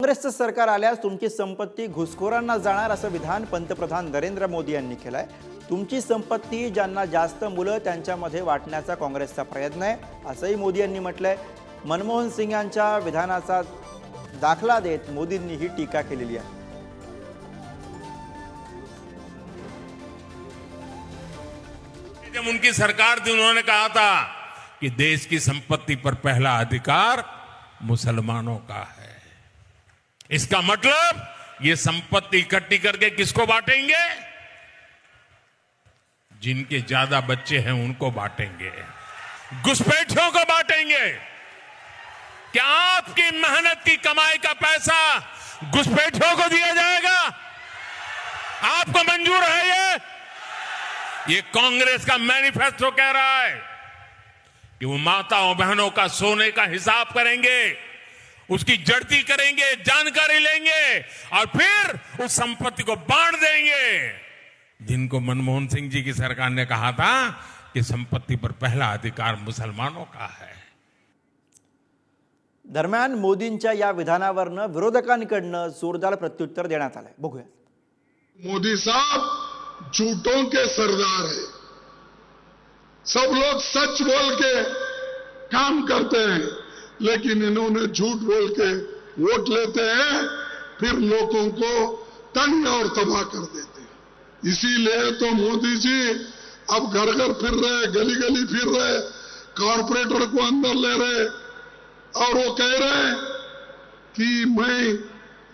काँग्रेसचं सरकार आल्यास तुमची संपत्ती घुसखोरांना जाणार असं विधान पंतप्रधान नरेंद्र मोदी यांनी केलंय। तुमची संपत्ती ज्यांना जास्त मुलं त्यांच्यामध्ये वाटण्याचा काँग्रेसचा प्रयत्न आहे असंही मोदी यांनी म्हटलंय। मनमोहन सिंग यांच्या विधानाचा दाखला देत मोदींनी ही टीका केलेली आहे। जब उनकी सरकार थी उन्होंने कहा था कि देश की संपत्ति पर पहला अधिकार मुसलमानों का है। इसका मतलब ये संपत्ति इकट्ठी करके किसको बांटेंगे? जिनके ज्यादा बच्चे हैं उनको बांटेंगे, घुसपैठियों को बांटेंगे। क्या आपकी मेहनत की कमाई का पैसा घुसपैठियों को दिया जाएगा? आपको मंजूर है? ये कांग्रेस का मैनिफेस्टो कह रहा है कि वो माताओं बहनों का सोने का हिसाब करेंगे, उसकी जड़ती करेंगे, जानकारी लेंगे और फिर उस संपत्ति को बांट देंगे। जिनको मनमोहन सिंह जी की सरकार ने कहा था कि संपत्ति पर पहला अधिकार मुसलमानों का है। दरम्यान मोदींच्या या विधानावरनं विरोधकांकडनं जोरदार प्रत्युत्तर देण्यात आलंय। बघूया। मोदी साहब झूठों के सरदार है। सब लोग सच बोल के काम करते हैं, लेकिन इन्होंने झूठ बोल के वोट लेते हैं, फिर लोगों को तंग और तबाह कर देते हैं। इसीलिए तो मोदी जी अब घर घर फिर रहे, गली गली फिर रहे, कॉर्पोरेटर को अंदर ले रहे और वो कह रहे हैं कि मैं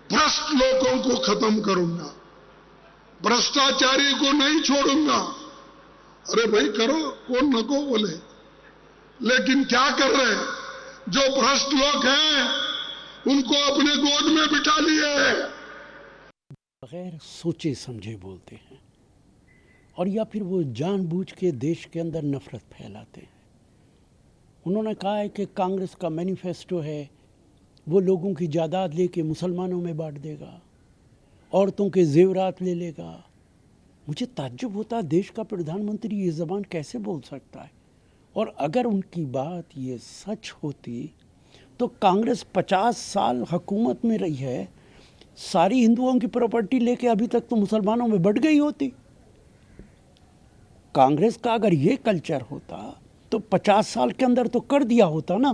भ्रष्ट लोगों को खत्म करूंगा, भ्रष्टाचारी को नहीं छोड़ूंगा। अरे भाई करो, कौन नको बोले, लेकिन क्या कर रहे हैं? जो भ्रष्ट लोग हैं उनको अपने गोद में बिठा लिए हैं। बगैर सोचे समझे बोलते हैं और या फिर वो जानबूझ के देश के अंदर नफरत फैलाते हैं। उन्होंने कहा है कि कांग्रेस का मैनिफेस्टो है वो लोगों की जायदाद लेके मुसलमानों में बांट देगा, औरतों के जेवरात ले लेगा। मुझे ताज्जुब होता है देश का प्रधानमंत्री ये ज़बान कैसे बोल सकता है। और अगर उनकी बात ये सच होती तो कांग्रेस 50 साल हुकूमत में रही है, सारी हिंदुओं की प्रॉपर्टी लेके अभी तक तो मुसलमानों में बढ़ गई होती। कांग्रेस का अगर ये कल्चर होता तो 50 साल के अंदर तो कर दिया होता ना।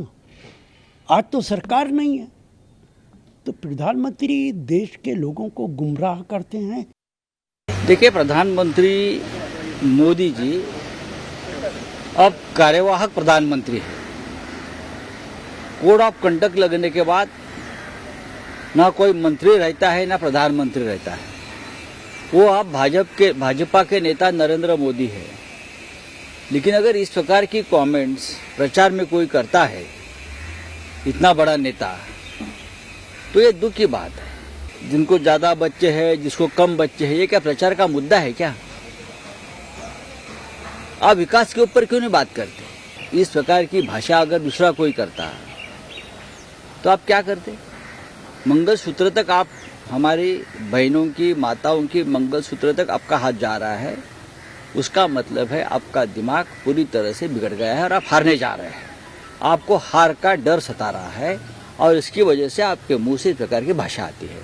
आज तो सरकार नहीं है, तो प्रधानमंत्री देश के लोगों को गुमराह करते हैं। देखिए, प्रधानमंत्री मोदी जी अब कार्यवाहक प्रधानमंत्री है। कोड ऑफ कंडक्ट लगने के बाद ना कोई मंत्री रहता है ना प्रधानमंत्री रहता है। वो अब भाजपा के नेता नरेंद्र मोदी है। लेकिन अगर इस प्रकार की कमेंट्स प्रचार में कोई करता है, इतना बड़ा नेता, तो ये दुख की बात है। जिनको ज़्यादा बच्चे हैं, जिसको कम बच्चे हैं, ये क्या प्रचार का मुद्दा है क्या? आप विकास के ऊपर क्यों नहीं बात करते? इस प्रकार की भाषा अगर दूसरा कोई करता तो आप क्या करते? मंगलसूत्र तक आप, हमारी बहनों की, माताओं की मंगलसूत्र तक आपका हाथ जा रहा है, उसका मतलब है आपका दिमाग पूरी तरह से बिगड़ गया है और आप हारने जा रहे हैं। आपको हार का डर सता रहा है और इसकी वजह से आपके मुंह से इस प्रकार की भाषा आती है।